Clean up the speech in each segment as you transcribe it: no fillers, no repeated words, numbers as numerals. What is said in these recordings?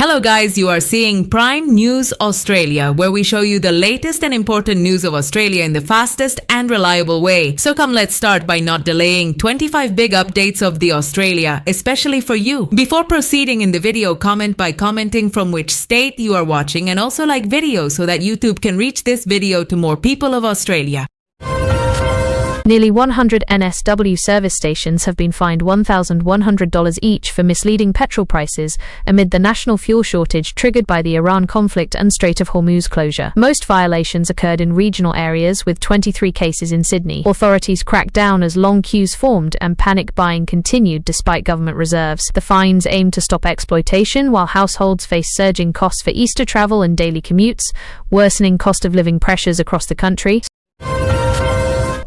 Hello guys, you are seeing Prime News Australia, where we show you the latest and important news of Australia in the fastest and reliable way. So come, let's start by not delaying 25 big updates of the Australia, especially for you. Before proceeding in the video, comment by commenting from which state you are watching, and also like video so that YouTube can reach this video to more people of Australia. Nearly 100 NSW service stations have been fined $1,100 each for misleading petrol prices amid the national fuel shortage triggered by the Iran conflict and Strait of Hormuz closure. Most violations occurred in regional areas, with 23 cases in Sydney. Authorities cracked down as long queues formed and panic buying continued despite government reserves. The fines aim to stop exploitation while households face surging costs for Easter travel and daily commutes, worsening cost of living pressures across the country.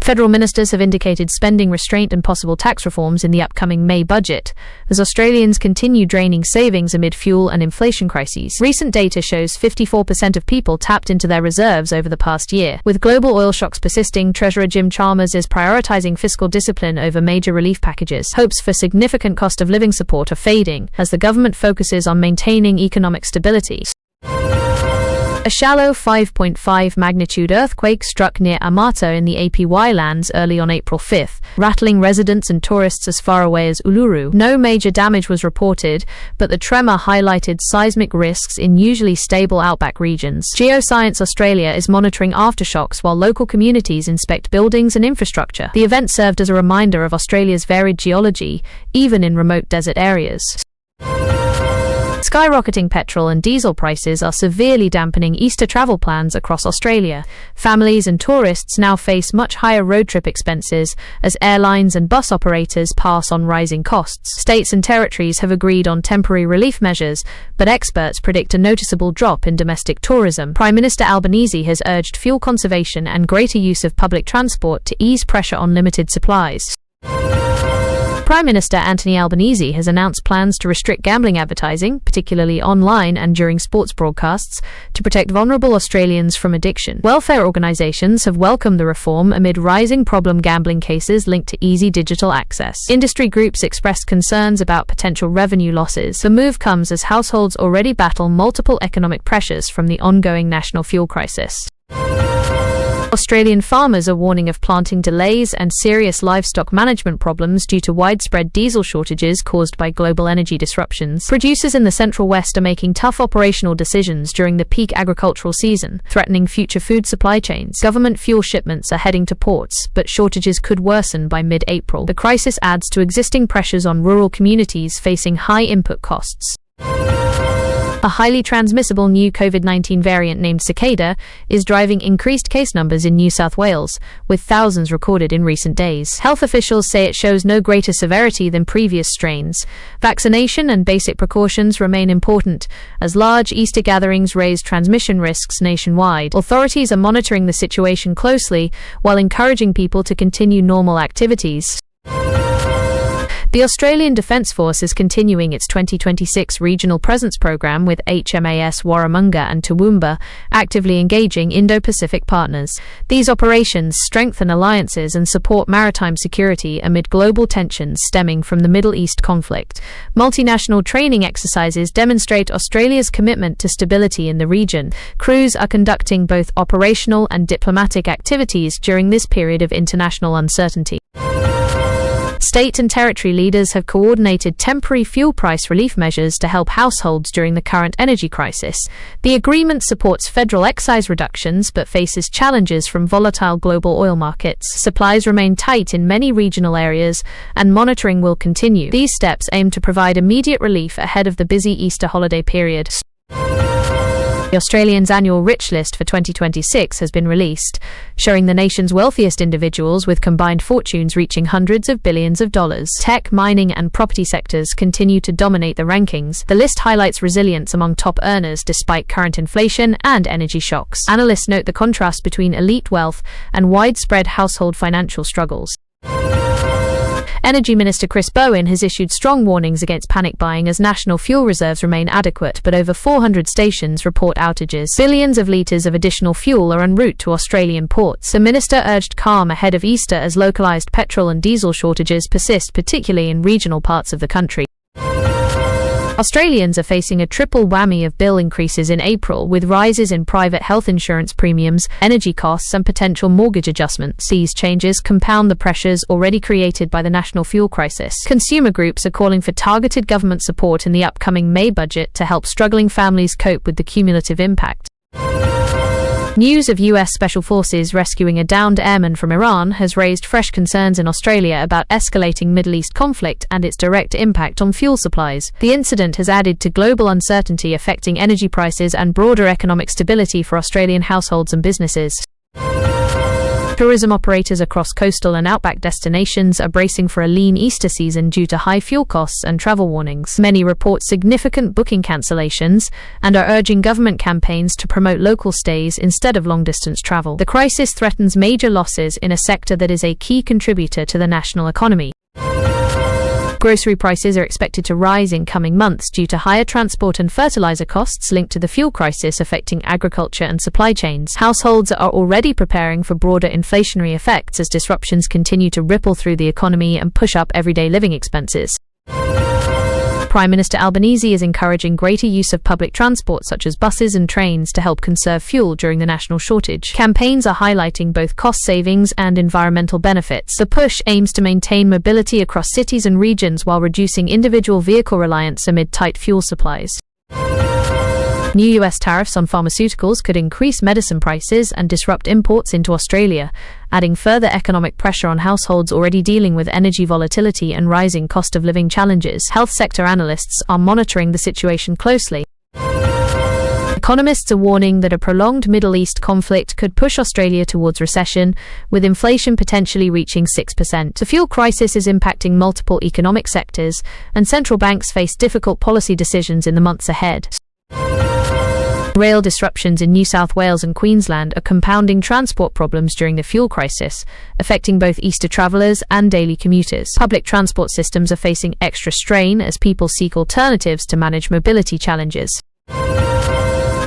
Federal ministers have indicated spending restraint and possible tax reforms in the upcoming May budget, as Australians continue draining savings amid fuel and inflation crises. Recent data shows 54% of people tapped into their reserves over the past year. With global oil shocks persisting, Treasurer Jim Chalmers is prioritising fiscal discipline over major relief packages. Hopes for significant cost of living support are fading, as the government focuses on maintaining economic stability. A shallow 5.5 magnitude earthquake struck near Amata in the APY lands early on April 5th, rattling residents and tourists as far away as Uluru. No major damage was reported, but the tremor highlighted seismic risks in usually stable outback regions. Geoscience Australia is monitoring aftershocks while local communities inspect buildings and infrastructure. The event served as a reminder of Australia's varied geology, even in remote desert areas. Skyrocketing petrol and diesel prices are severely dampening Easter travel plans across Australia. Families and tourists now face much higher road trip expenses as airlines and bus operators pass on rising costs. States and territories have agreed on temporary relief measures, but experts predict a noticeable drop in domestic tourism. Prime Minister Albanese has urged fuel conservation and greater use of public transport to ease pressure on limited supplies. Prime Minister Anthony Albanese has announced plans to restrict gambling advertising, particularly online and during sports broadcasts, to protect vulnerable Australians from addiction. Welfare organisations have welcomed the reform amid rising problem gambling cases linked to easy digital access. Industry groups expressed concerns about potential revenue losses. The move comes as households already battle multiple economic pressures from the ongoing national fuel crisis. Australian farmers are warning of planting delays and serious livestock management problems due to widespread diesel shortages caused by global energy disruptions. Producers in the Central West are making tough operational decisions during the peak agricultural season, threatening future food supply chains. Government fuel shipments are heading to ports, but shortages could worsen by mid-April. The crisis adds to existing pressures on rural communities facing high input costs. A highly transmissible new COVID-19 variant named Cicada is driving increased case numbers in New South Wales, with thousands recorded in recent days. Health officials say it shows no greater severity than previous strains. Vaccination and basic precautions remain important, as large Easter gatherings raise transmission risks nationwide. Authorities are monitoring the situation closely while encouraging people to continue normal activities. The Australian Defence Force is continuing its 2026 Regional Presence Programme with HMAS Warramunga and Toowoomba actively engaging Indo-Pacific partners. These operations strengthen alliances and support maritime security amid global tensions stemming from the Middle East conflict. Multinational training exercises demonstrate Australia's commitment to stability in the region. Crews are conducting both operational and diplomatic activities during this period of international uncertainty. State and territory leaders have coordinated temporary fuel price relief measures to help households during the current energy crisis. The agreement supports federal excise reductions but faces challenges from volatile global oil markets. Supplies remain tight in many regional areas, and monitoring will continue. These steps aim to provide immediate relief ahead of the busy Easter holiday period. The Australians' annual Rich List for 2026 has been released, showing the nation's wealthiest individuals with combined fortunes reaching hundreds of billions of dollars. Tech, mining and property sectors continue to dominate the rankings. The list highlights resilience among top earners despite current inflation and energy shocks. Analysts note the contrast between elite wealth and widespread household financial struggles. Energy Minister Chris Bowen has issued strong warnings against panic buying as national fuel reserves remain adequate, but over 400 stations report outages. Billions of litres of additional fuel are en route to Australian ports. The minister urged calm ahead of Easter as localised petrol and diesel shortages persist, particularly in regional parts of the country. Australians are facing a triple whammy of bill increases in April, with rises in private health insurance premiums, energy costs, and potential mortgage adjustments. These changes compound the pressures already created by the national fuel crisis. Consumer groups are calling for targeted government support in the upcoming May budget to help struggling families cope with the cumulative impact. News of US Special Forces rescuing a downed airman from Iran has raised fresh concerns in Australia about escalating Middle East conflict and its direct impact on fuel supplies. The incident has added to global uncertainty affecting energy prices and broader economic stability for Australian households and businesses. Tourism operators across coastal and outback destinations are bracing for a lean Easter season due to high fuel costs and travel warnings. Many report significant booking cancellations and are urging government campaigns to promote local stays instead of long-distance travel. The crisis threatens major losses in a sector that is a key contributor to the national economy. Grocery prices are expected to rise in coming months due to higher transport and fertilizer costs linked to the fuel crisis affecting agriculture and supply chains. Households are already preparing for broader inflationary effects as disruptions continue to ripple through the economy and push up everyday living expenses. Prime Minister Albanese is encouraging greater use of public transport such as buses and trains to help conserve fuel during the national shortage. Campaigns are highlighting both cost savings and environmental benefits. The push aims to maintain mobility across cities and regions while reducing individual vehicle reliance amid tight fuel supplies. New US tariffs on pharmaceuticals could increase medicine prices and disrupt imports into Australia, adding further economic pressure on households already dealing with energy volatility and rising cost of living challenges. Health sector analysts are monitoring the situation closely. Economists are warning that a prolonged Middle East conflict could push Australia towards recession, with inflation potentially reaching 6%. The fuel crisis is impacting multiple economic sectors, and central banks face difficult policy decisions in the months ahead. Rail disruptions in New South Wales and Queensland are compounding transport problems during the fuel crisis, affecting both Easter travellers and daily commuters. Public transport systems are facing extra strain as people seek alternatives to manage mobility challenges.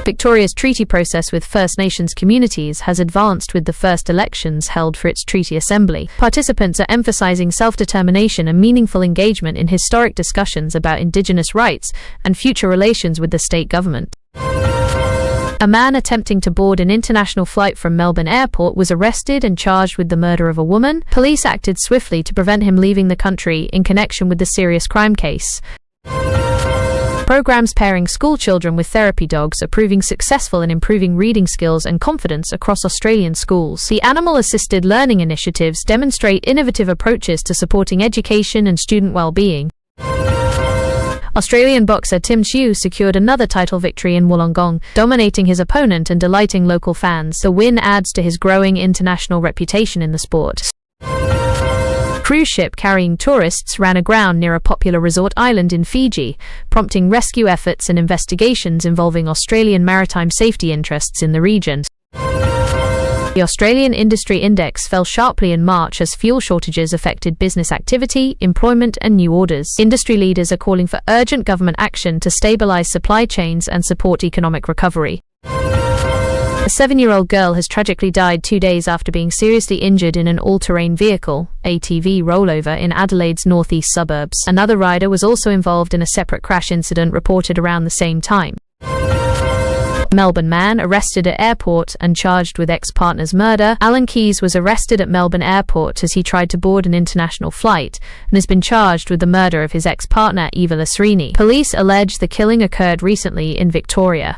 Victoria's treaty process with First Nations communities has advanced with the first elections held for its treaty assembly. Participants are emphasising self-determination and meaningful engagement in historic discussions about Indigenous rights and future relations with the state government. A man attempting to board an international flight from Melbourne Airport was arrested and charged with the murder of a woman. Police acted swiftly to prevent him leaving the country in connection with the serious crime case. Programs pairing school children with therapy dogs are proving successful in improving reading skills and confidence across Australian schools. The animal-assisted learning initiatives demonstrate innovative approaches to supporting education and student well-being. Australian boxer Tim Tszyu secured another title victory in Wollongong, dominating his opponent and delighting local fans. The win adds to his growing international reputation in the sport. Cruise ship carrying tourists ran aground near a popular resort island in Fiji, prompting rescue efforts and investigations involving Australian maritime safety interests in the region. The Australian Industry Index fell sharply in March as fuel shortages affected business activity, employment and new orders. Industry leaders are calling for urgent government action to stabilise supply chains and support economic recovery. A 7-year-old girl has tragically died 2 days after being seriously injured in an all-terrain vehicle, ATV, rollover in Adelaide's northeast suburbs. Another rider was also involved in a separate crash incident reported around the same time. Melbourne man arrested at airport and charged with ex-partner's murder. Alan Keyes was arrested at Melbourne Airport as he tried to board an international flight and has been charged with the murder of his ex-partner Eva Lasrini. Police allege the killing occurred recently in Victoria.